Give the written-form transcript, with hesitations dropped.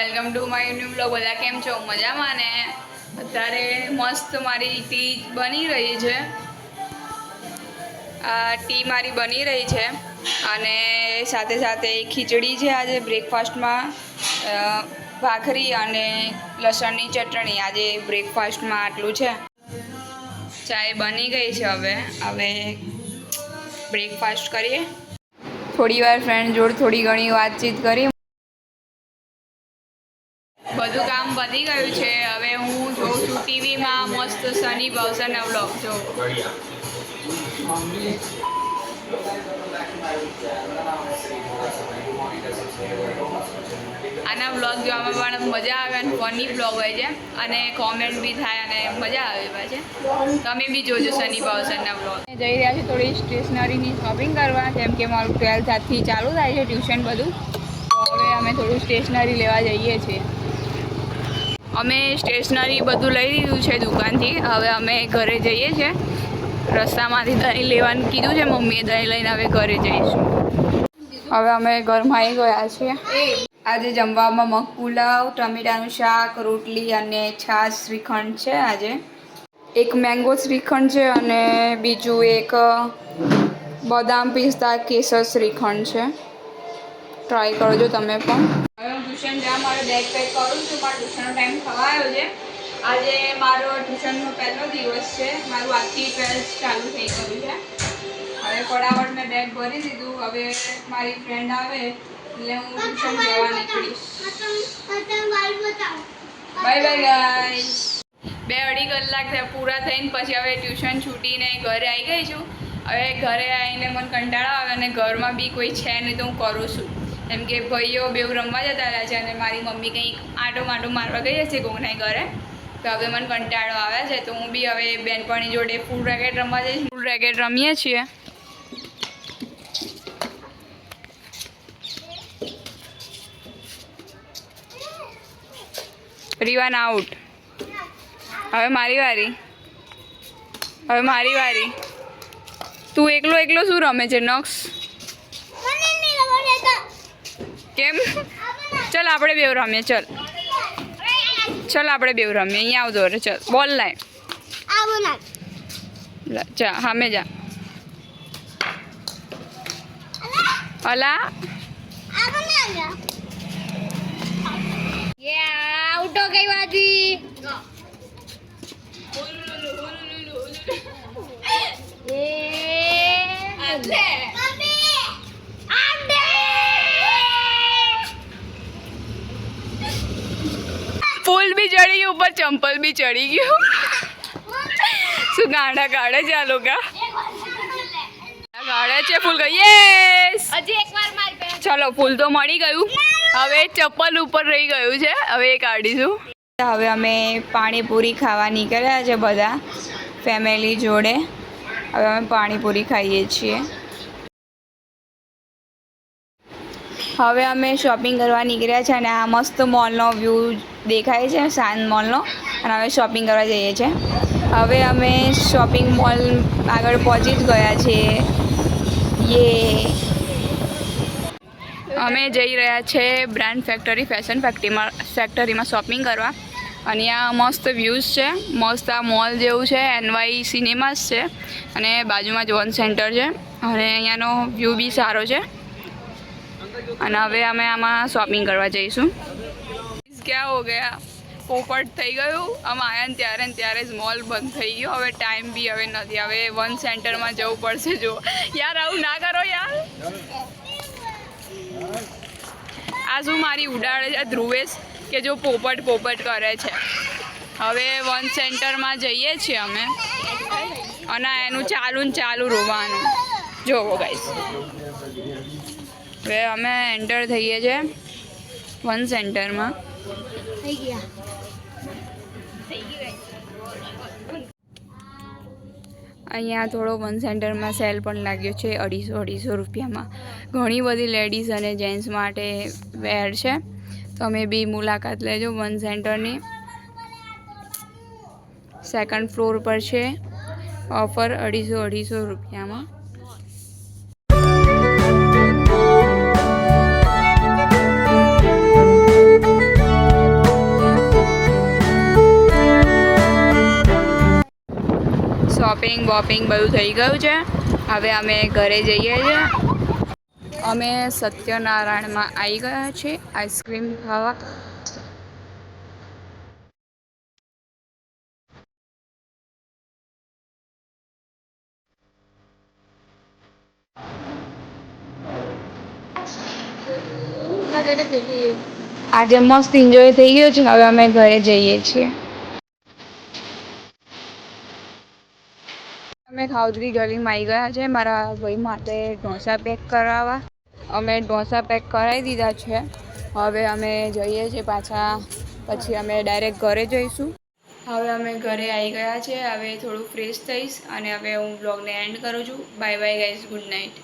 Welcome to my new blog. બધા કેમ છો? મજામાં ને? અત્યારે મસ્ત મારી ટી બની રહી છે। આ ટી મારી બની રહી છે અને સાથે સાથે ખીચડી છે। આજે બ્રેકફાસ્ટમાં ભાખરી અને લસણની ચટણી। આજે બ્રેકફાસ્ટમાં આટલું છે। ચાય બની ગઈ છે। હવે બ્રેકફાસ્ટ કરીએ। થોડી વાર ફ્રેન્ડ જોડે થોડી ઘણી વાતચીત કરી। બધું કામ પતી ગયું છે। હવે હું જોઉં છું ટીવીમાં મસ્ત સની ભાવસરના વ્લોગ જો। આના વ્લોગ જોવામાં પણ મજા આવે અને ફની વ્લોગ હોય છે અને કોમેન્ટ બી થાય અને મજા આવે પાછી। તમે બી જોજો સની ભાવસરના વ્લોગ। જઈ રહ્યા છે થોડી સ્ટેશનરીની શોપિંગ કરવા, જેમ કે મારું 12th આજથી ચાલુ થાય છે ટ્યુશન બધું, તો હવે અમે થોડું સ્ટેશનરી લેવા જઈએ છીએ। અમે સ્ટેશનરી બધું લઈ લીધું છે દુકાનથી। હવે અમે ઘરે જઈએ છીએ। રસ્તામાંથી દહીં લેવાનું કીધું છે મમ્મીએ, દહીં લઈને હવે ઘરે જઈશું। હવે અમે ઘરમાં આવી ગયા છીએ। આજે જમવામાં મગ પુલાવ, ટમેટાનું શાક, રોટલી અને છાશ શ્રીખંડ છે। આજે એક મેંગો શ્રીખંડ છે અને બીજું એક બદામ પિસ્તા કેસર શ્રીખંડ છે। ટ્રાય કરજો તમે પણ। હવે હું ટ્યુશન જવા માટે બેગ પેક કરું છું। મારો ટ્યુશનનો ટાઈમ થવા આવ્યો છે। આજે મારો ટ્યુશનનો પહેલો દિવસ છે। મારું આજથી 12th ચાલુ થઈ ગયું છે। હવે ફટાફટ મેં બેગ ભરી દીધું। હવે મારી ફ્રેન્ડ આવે એટલે હું ટ્યુશન જવા નીકળીશ। Bye bye guys. 2-2.5 કલાક પૂરા થઈને પછી હવે ટ્યુશન છૂટીને ઘરે આવી ગઈ છું। હવે ઘરે આવીને મને કંટાળો આવે અને ઘરમાં બી કોઈ છે નહીં તો હું કરું છું, કેમ કે ભાઈઓ બેવ રમવા જતા રહ્યા છે અને મારી મમ્મી કંઈક આંટો મારવા ગઈ હશે કોકના ઘરે, તો હવે મને કંટાળો આવે છે। તો હું બી હવે બેનપણી જોડે ફૂલ રેકેટ રમવા જઈશ। ફૂલ રેકેટ રમીએ છીએ। રીવાન આઉટ। હવે મારી વારી। તું એકલો શું રમે છે નક્ષ? કેમ? ચલ આપણે બેવ રમીએ। ચલ આપણે બેવ રમીએ। અહીંયા આવજો રે। ચલ બોલ લાય। ચા સામે જા। અલા આઉટ હો ગઈ બાજી। ફૂલ બી ચડી ગયું, ઉપર ચંપલ બી ચડી ગયું। શું ગાડા કાઢે છે આ લોકો? ગાડે છે ફૂલ ગઈ। યસ, ચલો ફૂલ તો મળી ગયું। હવે ચપ્પલ ઉપર રહી ગયું છે, હવે એ કાઢીશું। હવે અમે પાણીપુરી ખાવા નીકળ્યા છે બધા ફેમિલી જોડે। હવે અમે પાણીપુરી ખાઈએ છીએ। હવે અમે શોપિંગ કરવા નીકળ્યા છે અને આ મસ્ત મોલનો વ્યૂ દેખાય છે, શાન મોલનો, અને હવે શોપિંગ કરવા જઈએ છીએ। હવે અમે શોપિંગ મોલ આગળ પહોંચી જ ગયા છીએ। અમે જઈ રહ્યા છે બ્રાન્ડ ફેક્ટરી, ફેશન ફેક્ટરીમાં શોપિંગ કરવા। અને આ મસ્ત વ્યૂઝ છે, મસ્ત આ મોલ જેવું છે। NY સિનેમાસ છે અને બાજુમાં જ વન સેન્ટર છે અને અહીંયાનો વ્યૂ બી સારો છે। અને હવે અમે આમાં શોપિંગ કરવા જઈશું। ક્યાં હો ગયા, પોપટ થઈ ગયું। અમે આવ્યા ને ત્યારે જ મોલ બંધ થઈ ગયો। હવે ટાઈમ બી હવે નથી, હવે વન સેન્ટરમાં જવું પડશે। જો યાર આવું ના કરો યાર। આ શું મારી ઉડાડે છે ધ્રુવેશ, કે જો પોપટ કરે છે। હવે વન સેન્ટરમાં જઈએ છીએ અમે અને એનું ચાલુ રોવાનું જોવો ગાઈસ। હવે અમે એન્ટર થઈએ છીએ વન સેન્ટરમાં। અહીંયા થોડો વન સેન્ટરમાં સેલ પણ લાગ્યો છે 250 રૂપિયામાં। ઘણી બધી લેડીઝ અને જેન્ટ્સ માટે વેર છે, તમે બી મુલાકાત લેજો વન સેન્ટરની। સેકન્ડ ફ્લોર પર છે, ઓફર 250 રૂપિયામાં। શોપિંગ વોપિંગ બધું થઈ ગયું છે. હવે અમે ઘરે જઈએ છીએ. અમે સત્યનારાયણમાં આવી ગયા છીએ આઈસ્ક્રીમ ખાવા. આજે મસ્ત એન્જોય થઈ ગયો છે. હવે અમે ઘરે જઈએ છીએ. અમે ખાઉદરી ગલીમાં આવી ગયા છે મારા ભાઈ માટે ઢોસા પેક કરાવવા. અમે ઢોસા પેક કરાવી દીધા છે. હવે અમે જઈએ છીએ પાછા. પછી અમે ડાયરેક્ટ ઘરે જઈશું. હવે અમે ઘરે આવી ગયા છે. હવે થોડું ફ્રેશ થઈશ અને હવે હું બ્લોગને એન્ડ કરું છું. Bye bye guys, good night.